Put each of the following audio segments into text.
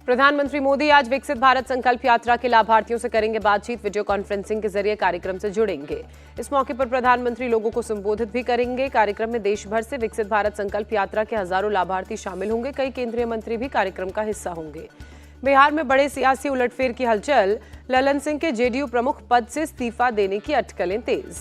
प्रधानमंत्री मोदी आज विकसित भारत संकल्प यात्रा के लाभार्थियों से करेंगे बातचीत। वीडियो कॉन्फ्रेंसिंग के जरिए कार्यक्रम से जुड़ेंगे। इस मौके पर प्रधानमंत्री लोगों को संबोधित भी करेंगे। कार्यक्रम में देश भर से विकसित भारत संकल्प यात्रा के हजारों लाभार्थी शामिल होंगे। कई केंद्रीय मंत्री भी कार्यक्रम का हिस्सा होंगे। बिहार में बड़े सियासी उलटफेर की हलचल। ललन सिंह के जेडीयू प्रमुख पद से इस्तीफा देने की अटकलें तेज।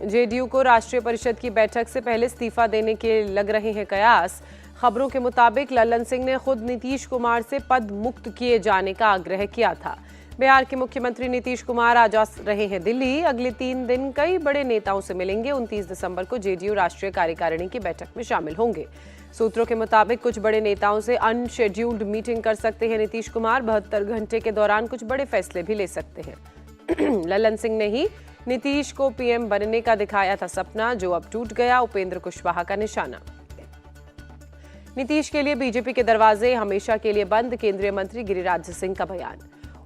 जेडीयू को राष्ट्रीय परिषद की बैठक से पहले इस्तीफा देने के लग रहे हैं कयास। खबरों के मुताबिक ललन सिंह ने खुद नीतीश कुमार से पद मुक्त किए जाने का आग्रह किया था। बिहार के मुख्यमंत्री नीतीश कुमार आज आ रहे हैं दिल्ली। अगले 3 दिन कई बड़े नेताओं से मिलेंगे। 29 दिसंबर को जेडीयू राष्ट्रीय कार्यकारिणी की बैठक में शामिल होंगे। सूत्रों के मुताबिक कुछ बड़े नेताओं से अनशेड्यूल्ड मीटिंग कर सकते हैं नीतीश कुमार। 72 घंटे के दौरान कुछ बड़े फैसले भी ले सकते हैं। ललन सिंह ने ही नीतीश को पीएम बनने का दिखाया था सपना, जो अब टूट गया। उपेंद्र कुशवाहा का निशाना। नीतीश के लिए बीजेपी के दरवाजे हमेशा के लिए बंद। केंद्रीय मंत्री गिरिराज सिंह का बयान।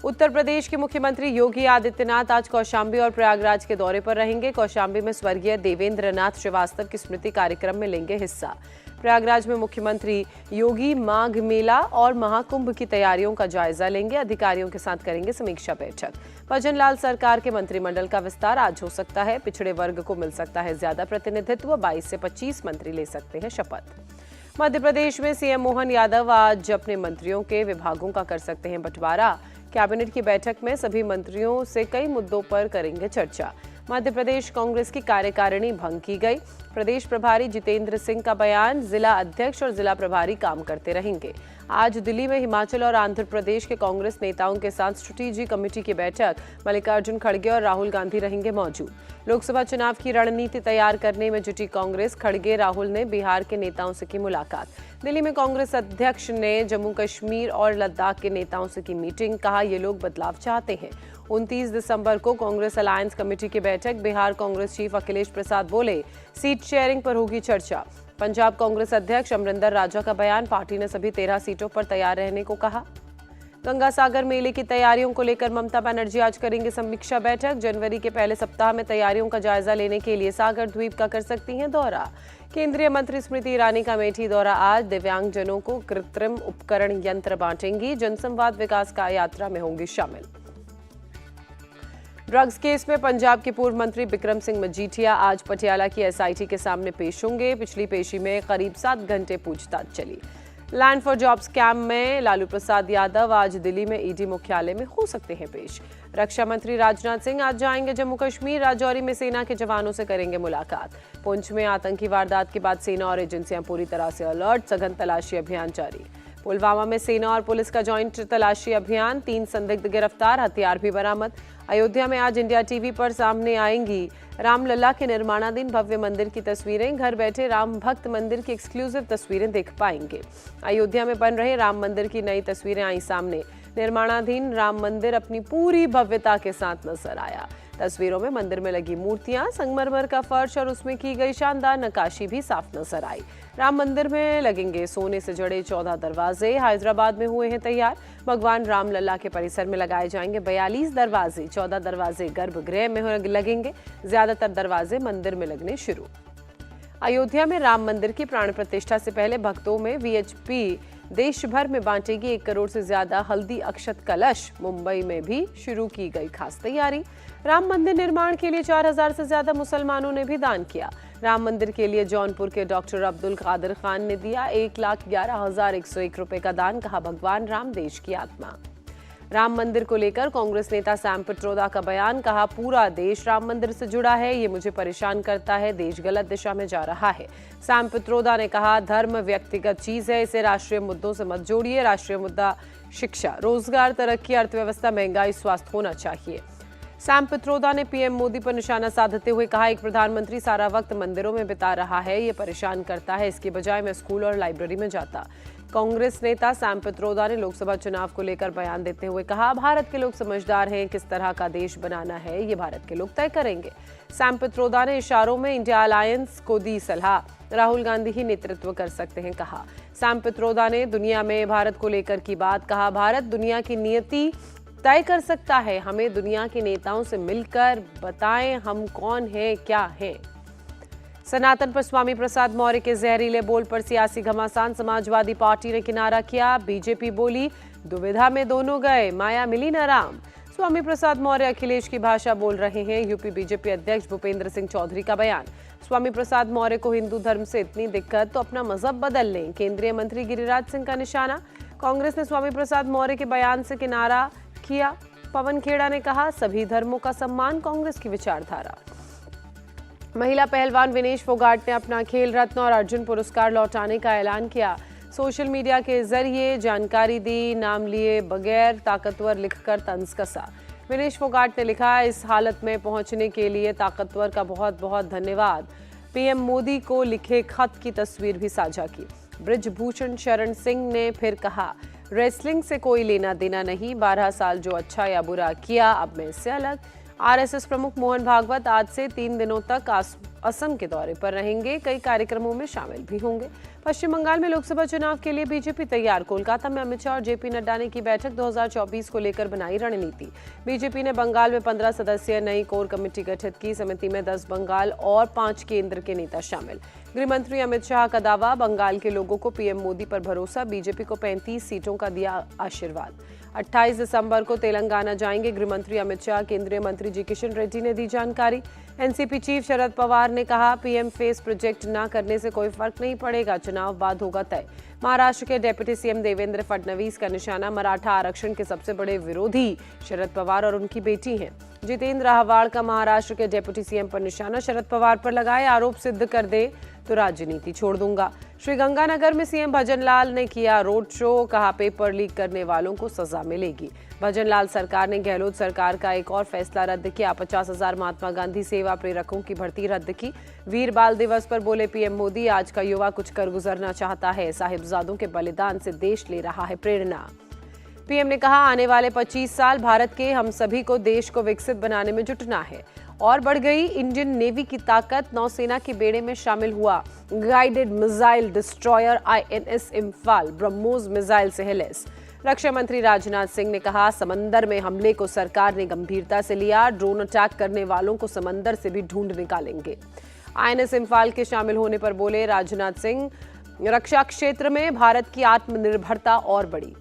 उत्तर प्रदेश के मुख्यमंत्री योगी आदित्यनाथ आज कौशाम्बी और प्रयागराज के दौरे पर रहेंगे। कौशाम्बी में स्वर्गीय देवेंद्र नाथ श्रीवास्तव की स्मृति कार्यक्रम में लेंगे हिस्सा। प्रयागराज में मुख्यमंत्री योगी माघ मेला और महाकुंभ की तैयारियों का जायजा लेंगे। अधिकारियों के साथ करेंगे समीक्षा बैठक। भजन लाल सरकार के मंत्रिमंडल का विस्तार आज हो सकता है। पिछड़े वर्ग को मिल सकता है ज्यादा प्रतिनिधित्व। 22 से 25 मंत्री ले सकते हैं शपथ। मध्य प्रदेश में सीएम मोहन यादव आज अपने मंत्रियों के विभागों का कर सकते हैं बंटवारा। कैबिनेट की बैठक में सभी मंत्रियों से कई मुद्दों पर करेंगे चर्चा। मध्य प्रदेश कांग्रेस की कार्यकारिणी भंग की गई। प्रदेश प्रभारी जितेंद्र सिंह का बयान। जिला अध्यक्ष और जिला प्रभारी काम करते रहेंगे। आज दिल्ली में हिमाचल और आंध्र प्रदेश के कांग्रेस नेताओं के साथ स्ट्रेटेजी कमेटी की बैठक। मल्लिकार्जुन खड़गे और राहुल गांधी रहेंगे मौजूद। लोकसभा चुनाव की रणनीति तैयार करने में जुटी कांग्रेस। खड़गे राहुल ने बिहार के नेताओं से की मुलाकात। दिल्ली में कांग्रेस अध्यक्ष ने जम्मू कश्मीर और लद्दाख के नेताओं से की मीटिंग। कहा ये लोग बदलाव चाहते हैं। 29 दिसंबर को कांग्रेस अलायंस कमेटी की बैठक। बिहार कांग्रेस चीफ अखिलेश प्रसाद बोले सीट शेयरिंग पर होगी चर्चा। पंजाब कांग्रेस अध्यक्ष अमरिंदर राजा का बयान। पार्टी ने सभी 13 सीटों पर तैयार रहने को कहा। गंगा सागर मेले की तैयारियों को लेकर ममता बनर्जी आज करेंगे समीक्षा बैठक। जनवरी के पहले सप्ताह में तैयारियों का जायजा लेने के लिए सागर द्वीप का कर सकती हैं दौरा। केंद्रीय मंत्री स्मृति ईरानी का अमेठी दौरा आज। दिव्यांगजनों को कृत्रिम उपकरण यंत्र बांटेंगी। जनसंवाद विकास का यात्रा में होंगी शामिल। ड्रग्स केस में पंजाब के पूर्व मंत्री बिक्रम सिंह मजीठिया आज पटियाला की एसआईटी के सामने पेश होंगे। पिछली पेशी में करीब 7 घंटे पूछताछ चली। लैंड फॉर जॉब स्कैम में लालू प्रसाद यादव आज दिल्ली में ईडी मुख्यालय में हो सकते हैं पेश। रक्षा मंत्री राजनाथ सिंह आज जाएंगे जम्मू कश्मीर। राजौरी में सेना के जवानों से करेंगे मुलाकात। पुंछ में आतंकी वारदात के बाद सेना और एजेंसियां पूरी तरह से अलर्ट। सघन तलाशी अभियान जारी। पुलवामा में सेना और पुलिस का जॉइंट तलाशी अभियान। 3 संदिग्ध गिरफ्तार। हथियार भी बरामद। अयोध्या में आज इंडिया टीवी पर सामने आएंगी रामलला के निर्माणाधीन भव्य मंदिर की तस्वीरें। घर बैठे राम भक्त मंदिर की एक्सक्लूसिव तस्वीरें देख पाएंगे। अयोध्या में बन रहे राम मंदिर की नई तस्वीरें आई सामने। निर्माणाधीन राम मंदिर अपनी पूरी भव्यता के साथ नजर आया। तस्वीरों में मंदिर में लगी मूर्तियां, संगमरमर का फर्श और उसमें की गई शानदार नक्काशी भी साफ नजर आई। राम मंदिर में लगेंगे सोने से जड़े 14 दरवाजे। हैदराबाद में हुए हैं तैयार। भगवान रामलला के परिसर में लगाए जाएंगे 42 दरवाजे। 14 दरवाजे गर्भगृह में लगेंगे। ज्यादातर दरवाजे मंदिर में लगने शुरू। अयोध्या में राम मंदिर की प्राण प्रतिष्ठा से पहले भक्तों में वीएचपी देश भर में बांटेगी 1 करोड़ से ज्यादा हल्दी अक्षत कलश। मुंबई में भी शुरू की गई खास तैयारी। राम मंदिर निर्माण के लिए 4000 से ज्यादा मुसलमानों ने भी दान किया। राम मंदिर के लिए जौनपुर के डॉक्टर अब्दुल कादिर खान ने दिया 1,11,101 रुपए का दान। कहा भगवान राम देश की आत्मा। राम मंदिर को लेकर कांग्रेस नेता सैम पित्रोदा का बयान। कहा पूरा देश राम मंदिर से जुड़ा है। ये मुझे परेशान करता है। देश गलत दिशा में जा रहा है। सैम पित्रोदा ने कहा धर्म व्यक्तिगत चीज है, इसे राष्ट्रीय मुद्दों से मत जोड़िए। राष्ट्रीय मुद्दा शिक्षा, रोजगार, तरक्की, अर्थव्यवस्था, महंगाई, स्वास्थ्य होना चाहिए। सैम पित्रोदा ने पीएम मोदी पर निशाना साधते हुए कहा एक प्रधानमंत्री सारा वक्त मंदिरों में बिता रहा है, ये परेशान करता है। इसकी बजाय मैं स्कूल और लाइब्रेरी में जाता। कांग्रेस नेता सैम पित्रोदा ने लोकसभा चुनाव को लेकर बयान देते हुए कहा भारत के लोग समझदार हैं। किस तरह का देश बनाना है ये भारत के लोग तय करेंगे। सैम पित्रोदा ने इशारों में इंडिया अलायंस को दी सलाह। राहुल गांधी ही नेतृत्व कर सकते हैं कहा। सैम पित्रोदा ने दुनिया में भारत को लेकर की बात। कहा भारत दुनिया की नियति तय कर सकता है। हमें दुनिया के नेताओं से मिलकर बताएं हम कौन हैं, क्या हैं। सनातन पर स्वामी प्रसाद मौर्य के जहरीले बोल पर सियासी घमासान, समाजवादी पार्टी ने किनारा किया। बीजेपी बोली दुविधा में दोनों गए, माया मिली न राम। स्वामी प्रसाद मौर्य अखिलेश की भाषा बोल रहे हैं। यूपी बीजेपी अध्यक्ष भूपेंद्र सिंह चौधरी का बयान। स्वामी प्रसाद मौर्य को हिंदू धर्म से इतनी दिक्कत तो अपना मजहब बदल लें, केंद्रीय मंत्री गिरिराज सिंह का निशाना। कांग्रेस ने स्वामी प्रसाद मौर्य के बयान से किनारा किया। पवन खेड़ा ने कहा सभी धर्मों का सम्मान कांग्रेस की विचारधारा। महिला पहलवान विनेश फोगाट ने अपना खेल रत्न और अर्जुन पुरस्कार लौटाने का ऐलान किया। सोशल मीडिया के जरिए जानकारी दी, नाम लिए बगैर ताकतवर लिखकर तंज कसा। विनेश फोगाट ने लिखा इस हालत में पहुंचने के लिए ताकतवर का बहुत बहुत धन्यवाद। पीएम मोदी को लिखे खत की तस्वीर भी साझा की। ब्रिजभूषण शरण सिंह ने फिर कहा रेसलिंग से कोई लेना देना नहीं, 12 साल जो अच्छा या बुरा किया अब मैं इससे अलग। आरएसएस प्रमुख मोहन भागवत आज से 3 दिनों तक असम के दौरे पर रहेंगे, कई कार्यक्रमों में शामिल भी होंगे। पश्चिम बंगाल में लोकसभा चुनाव के लिए बीजेपी तैयार। कोलकाता में अमित शाह और जेपी नड्डा ने की बैठक, 2024 को लेकर बनाई रणनीति। बीजेपी ने बंगाल में 15 सदस्यीय नई कोर कमेटी गठित की। समिति में 10 बंगाल और 5 केंद्र के नेता शामिल। गृह मंत्री अमित शाह का दावा, बंगाल के लोगों को पीएम मोदी पर भरोसा, बीजेपी को 35 सीटों का दिया आशीर्वाद। 28 दिसंबर को तेलंगाना जाएंगे गृह मंत्री अमित शाह, केंद्रीय मंत्री जी किशन रेड्डी ने दी जानकारी। एनसीपी चीफ शरद पवार ने कहा पीएम फेस प्रोजेक्ट न करने से कोई फर्क नहीं पड़ेगा, चुनाव बाद होगा तय। महाराष्ट्र के डिप्टी सीएम देवेंद्र फडणवीस का निशाना, मराठा आरक्षण के सबसे बड़े विरोधी शरद पवार और उनकी बेटी हैं। जितेंद्र आहवाड़ का महाराष्ट्र के डिप्टी सीएम पर निशाना, शरद पवार पर लगाए आरोप सिद्ध कर दे तो राजनीति छोड़ दूंगा। श्रीगंगानगर में सीएम भजनलाल ने किया रोड शो, कहा पेपर लीक करने वालों को सजा मिलेगी। भजनलाल सरकार ने गहलोत सरकार का एक और फैसला रद्द किया, 50,000 महात्मा गांधी सेवा प्रेरकों की भर्ती रद्द की। वीर बाल दिवस पर बोले पीएम मोदी आज का युवा कुछ कर गुजरना चाहता है, साहिबजादों के बलिदान से देश ले रहा है प्रेरणा। पीएम ने कहा आने वाले 25 साल भारत के हम सभी को देश को विकसित बनाने में जुटना है। और बढ़ गई इंडियन नेवी की ताकत, नौसेना के बेड़े में शामिल हुआ guided missile destroyer INS Imphal, BrahMos missile से है लैस। रक्षा मंत्री राजनाथ सिंह ने कहा समंदर में हमले को सरकार ने गंभीरता से लिया, ड्रोन अटैक करने वालों को समंदर से भी ढूंढ निकालेंगे। आईएनएस इम्फाल के शामिल होने पर बोले राजनाथ सिंह रक्षा क्षेत्र में भारत की आत्मनिर्भरता और बढ़ी।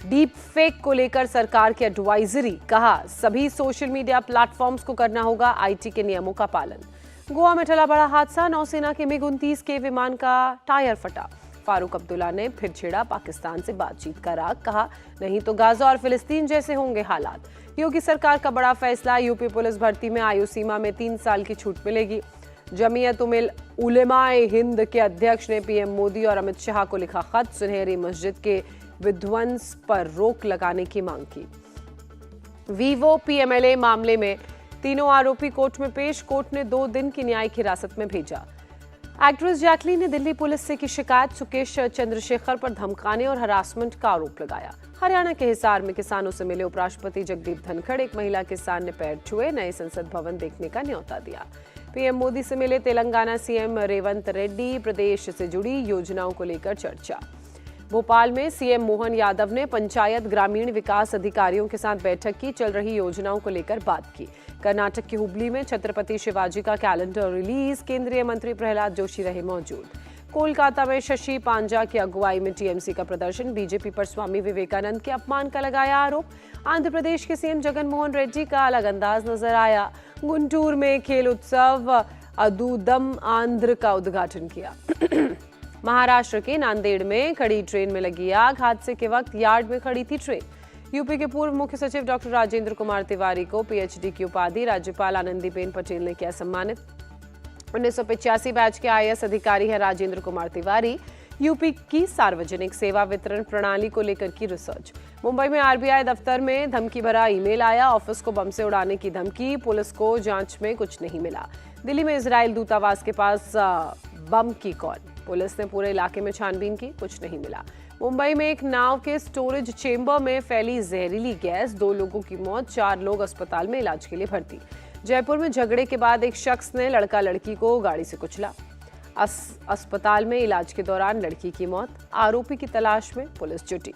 डीप फेक को लेकर सरकार की एडवाइजरी, कहा सभी सोशल मीडिया प्लेटफॉर्म्स को करना होगा आईटी के नियमों का पालन। गोवा में टला बड़ा हादसा, नौसेना के मिग-29 के विमान का टायर फटा। फारूक अब्दुल्ला ने फिर छेड़ा पाकिस्तान से बातचीत का राग, कहा नहीं तो गाजा और फिलिस्तीन जैसे होंगे हालात। योगी सरकार का बड़ा फैसला, यूपी पुलिस भर्ती में आयु सीमा में 3 साल की छूट मिलेगी। जमीयत उलेमाए हिंद के अध्यक्ष ने पीएम मोदी और अमित शाह को लिखा खत, सुनहरी मस्जिद के विध्वंस पर रोक लगाने की मांग की। वीवो पीएमएलए मामले में तीनों आरोपी कोर्ट में पेश, कोर्ट ने 2 दिन की न्यायिक हिरासत में भेजा। एक्ट्रेस जैकलीन ने दिल्ली पुलिस से की शिकायत, सुकेश चंद्रशेखर पर धमकाने और हरासमेंट का आरोप लगाया। हरियाणा के हिसार में किसानों से मिले उपराष्ट्रपति जगदीप धनखड़, एक महिला किसान ने पैर छुए, नए संसद भवन देखने का न्योता दिया। पीएम मोदी से मिले तेलंगाना सीएम रेवंत रेड्डी, प्रदेश से जुड़ी योजनाओं को लेकर चर्चा। भोपाल में सीएम मोहन यादव ने पंचायत ग्रामीण विकास अधिकारियों के साथ बैठक की, चल रही योजनाओं को लेकर बात की। कर्नाटक के हुबली में छत्रपति शिवाजी का कैलेंडर रिलीज, केंद्रीय मंत्री प्रहलाद जोशी रहे मौजूद। कोलकाता में शशि पांजा की अगुवाई में टीएमसी का प्रदर्शन, बीजेपी पर स्वामी विवेकानंद के अपमान का लगाया आरोप। आंध्र प्रदेश के सीएम जगन मोहन रेड्डी का अलग अंदाज नजर आया। गुंटूर में खेल उत्सव अदूदम आंध्र का उद्घाटन किया। महाराष्ट्र के नांदेड़ में खड़ी ट्रेन में लगी आग, हादसे के वक्त यार्ड में खड़ी थी ट्रेन। यूपी के पूर्व मुख्य सचिव डॉक्टर राजेंद्र कुमार तिवारी को पीएचडी की उपाधि राज्यपाल आनंदीबेन पटेल ने किया सम्मानित। 1985 बैच के आईएएस अधिकारी है राजेंद्र कुमार तिवारी। यूपी की सार्वजनिक सेवा वितरण प्रणाली को लेकर की रिसर्च। मुंबई में आरबीआई दफ्तर में धमकी भरा ईमेल आया, ऑफिस को बम से उड़ाने की धमकी, पुलिस को जांच में कुछ नहीं मिला। दिल्ली में इजराइल दूतावास के पास बम की कॉल, पुलिस ने पूरे इलाके में छानबीन की, कुछ नहीं मिला। मुंबई में एक नाव के स्टोरेज चेंबर में फैली जहरीली गैस, 2 लोगों की मौत, 4 लोग अस्पताल में इलाज के लिए भर्ती। जयपुर में झगड़े के बाद एक शख्स ने लड़का लड़की को गाड़ी से कुचला, अस्पताल में इलाज के दौरान लड़की की मौत, आरोपी की तलाश में पुलिस जुटी।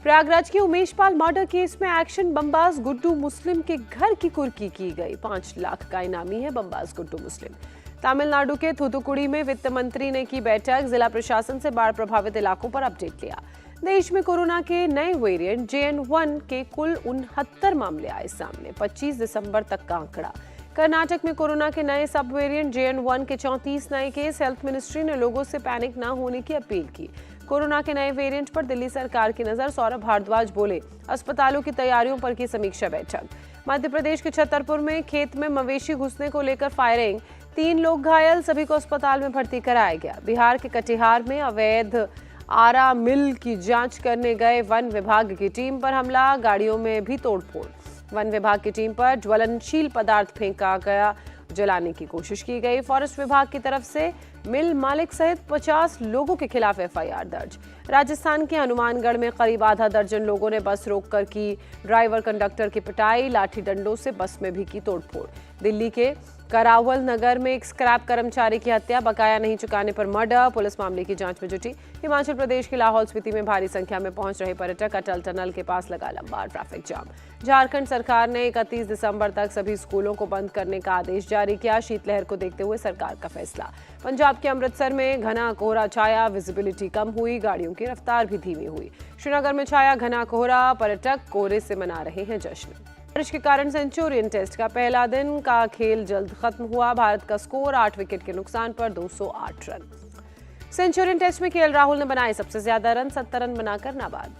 प्रयागराज के उमेश पाल मर्डर केस में एक्शन बमबाज गुड्डू मुस्लिम के घर की कुर्की की गई, 5 लाख का इनामी है बमबाज गुड्डू मुस्लिम। तमिलनाडु के थूथुकुड़ी में वित्त मंत्री ने की बैठक, जिला प्रशासन से बाढ़ प्रभावित इलाकों पर अपडेट लिया। देश में कोरोना के नए वेरिएंट JN1 के कुल 69 मामले आए सामने, 25 दिसंबर तक का आंकड़ा। कर्नाटक में कोरोना के नए सब वेरिएंट JN1 के 34 नए केस। हेल्थ मिनिस्ट्री ने लोगों से पैनिक न होने की अपील की। कोरोना के नए वेरिएंट पर दिल्ली सरकार की नजर, सौरभ भारद्वाज बोले। अस्पतालों की तैयारियों पर की समीक्षा बैठक। मध्य प्रदेश के छतरपुर में खेत में मवेशी घुसने को लेकर फायरिंग, 3 लोग घायल, सभी को अस्पताल में भर्ती कराया गया। बिहार के कटिहार में अवैध आरा मिल की जांच करने गए वन विभाग की टीम पर हमला, गाड़ियों में भी तोड़फोड़। वन विभाग की टीम पर ज्वलनशील पदार्थ फेंका गया, जलाने की कोशिश की गई। फॉरेस्ट विभाग की तरफ से मिल मालिक सहित 50 लोगों के खिलाफ FIR दर्ज। राजस्थान के हनुमानगढ़ में करीब आधा दर्जन लोगों ने बस रोककर की ड्राइवर कंडक्टर की पिटाई, लाठी डंडों से बस में भी की तोड़फोड़। दिल्ली के करावल नगर में एक स्क्रैप कर्मचारी की हत्या, बकाया नहीं चुकाने पर मर्डर, पुलिस मामले की जांच में जुटी। हिमाचल प्रदेश के लाहौल स्पीति में भारी संख्या में पहुंच रहे पर्यटक, अटल टनल के पास लगा लंबा ट्रैफिक जाम। झारखंड सरकार ने 31 दिसंबर तक सभी स्कूलों को बंद करने का आदेश जारी किया, शीतलहर को देखते हुए सरकार का फैसला। पंजाब के अमृतसर में घना कोहरा छाया, विजिबिलिटी कम हुई, गाड़ियों की रफ्तार भी धीमी हुई। श्रीनगर में छाया घना कोहरा, पर्यटक कोहरे से मना रहे हैं जश्न। बारिश के कारण सेंचुरियन टेस्ट का पहला दिन का खेल जल्द खत्म हुआ। भारत का स्कोर 8 विकेट के नुकसान पर 208 रन। सेंचुरियन टेस्ट में KL राहुल ने बनाए सबसे ज्यादा रन, 70 रन बनाकर नाबाद।